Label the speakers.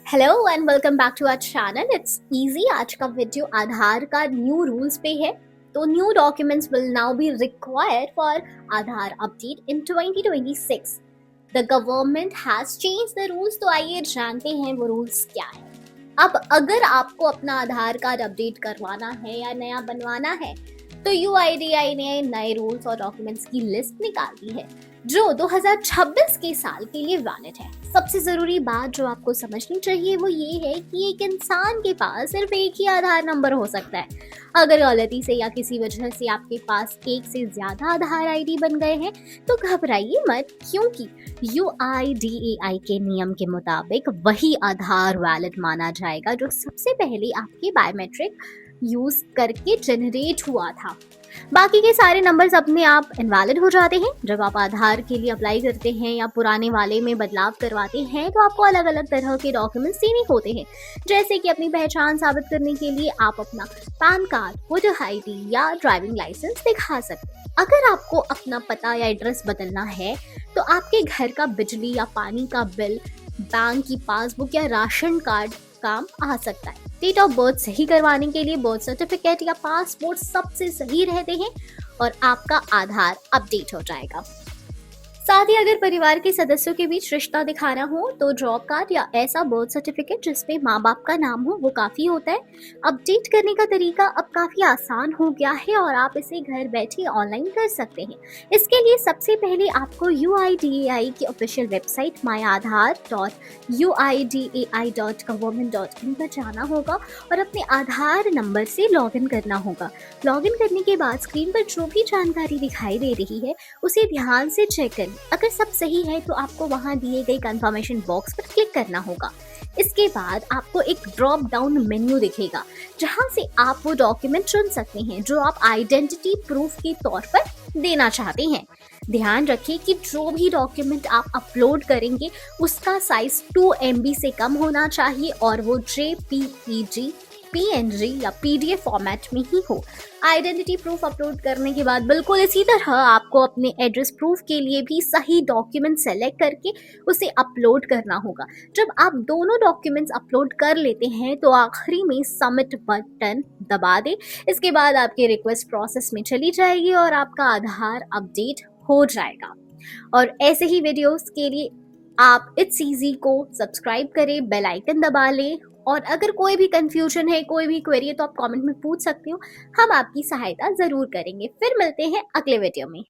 Speaker 1: Hello and welcome back to our channel. It's easy. आज का video आधार का new rules पे है। तो new documents will now be required for Aadhaar update in 2026। The government has change the rules. तो आइए जानते हैं वो रूल्स क्या है। अब अगर आपको अपना आधार कार्ड अपडेट करवाना है या नया बनवाना है तो यूआईडीआई ने नए रूल्स और डॉक्यूमेंट्स की लिस्ट निकाल दी है जो 2026 के साल के लिए वैलिड है। सबसे जरूरी बात जो आपको समझनी चाहिए वो ये है कि एक इंसान के पास सिर्फ एक ही आधार नंबर हो सकता है। अगर गलती से या किसी वजह से आपके पास एक से ज्यादा आधार आईडी बन गए हैं तो घबराइए मत, क्योंकि यूआईडीएआई के नियम के मुताबिक वही आधार वैलिड माना जाएगा जो सबसे पहले आपके बायोमेट्रिक यूज करके जनरेट हुआ था। बाकी के सारे नंबर्स अपने आप इनवैलिड हो जाते हैं जब आप आधार के लिए अप्लाई करते हैं या पुराने वाले में बदलाव करवाते हैं। तो आपको अलग अलग तरह के डॉक्यूमेंट्स देने होते हैं, जैसे कि अपनी पहचान साबित करने के लिए आप अपना पैन कार्ड, वोटर आईडी या ड्राइविंग लाइसेंस दिखा सकते हैं। अगर आपको अपना पता या एड्रेस बदलना है तो आपके घर का बिजली या पानी का बिल, बैंक की पासबुक या राशन कार्ड काम आ सकता है। डेट ऑफ बर्थ सही करवाने के लिए बर्थ सर्टिफिकेट या पासपोर्ट सबसे सही रहते हैं और आपका आधार अपडेट हो जाएगा। साथ ही अगर परिवार के सदस्यों के बीच रिश्ता दिखाना हो तो जॉब कार्ड या ऐसा बर्थ सर्टिफिकेट जिसमें माँ बाप का नाम हो वो काफी होता है। अपडेट करने का तरीका अब काफी आसान हो गया है और आप इसे घर बैठे ऑनलाइन कर सकते हैं। इसके लिए सबसे पहले आपको यूआईडीएआई की ऑफिशियल वेबसाइट myAadhar.uidai.government.in पर जाना होगा और अपने आधार नंबर से लॉगिन करना होगा। लॉगिन करने के बाद स्क्रीन पर जो भी जानकारी दिखाई दे रही है उसे ध्यान से चेक करें। अगर सब सही है तो आपको वहां दिए गए कंफर्मेशन बॉक्स पर क्लिक करना होगा। इसके बाद आपको एक ड्रॉप डाउन मेन्यू दिखेगा जहां से आप वो डॉक्यूमेंट चुन सकते हैं जो आप आइडेंटिटी प्रूफ के तौर पर देना चाहते हैं। ध्यान रखें कि जो भी डॉक्यूमेंट आप अपलोड करेंगे उसका साइज 2 MB से कम होना चाहिए और वो JPEG, PNG या PDF फॉर्मेट में ही हो। आइडेंटिटी प्रूफ अपलोड करने के बाद बिल्कुल इसी तरह आपको अपने एड्रेस प्रूफ के लिए भी सही डॉक्यूमेंट सेलेक्ट करके उसे अपलोड करना होगा। जब आप दोनों डॉक्यूमेंट्स अपलोड कर लेते हैं तो आखिरी में सबमिट बटन दबा दें। इसके बाद आपकी रिक्वेस्ट प्रोसेस में चली जाएगी और आपका आधार अपडेट हो जाएगा। और ऐसे ही वीडियोस के लिए आप इट्स इजी को सब्सक्राइब करें, बेल आइकन दबा लें और अगर कोई भी कंफ्यूजन है, कोई भी क्वेरी है तो आप कमेंट में पूछ सकते हो। हम आपकी सहायता जरूर करेंगे। फिर मिलते हैं अगले वीडियो में।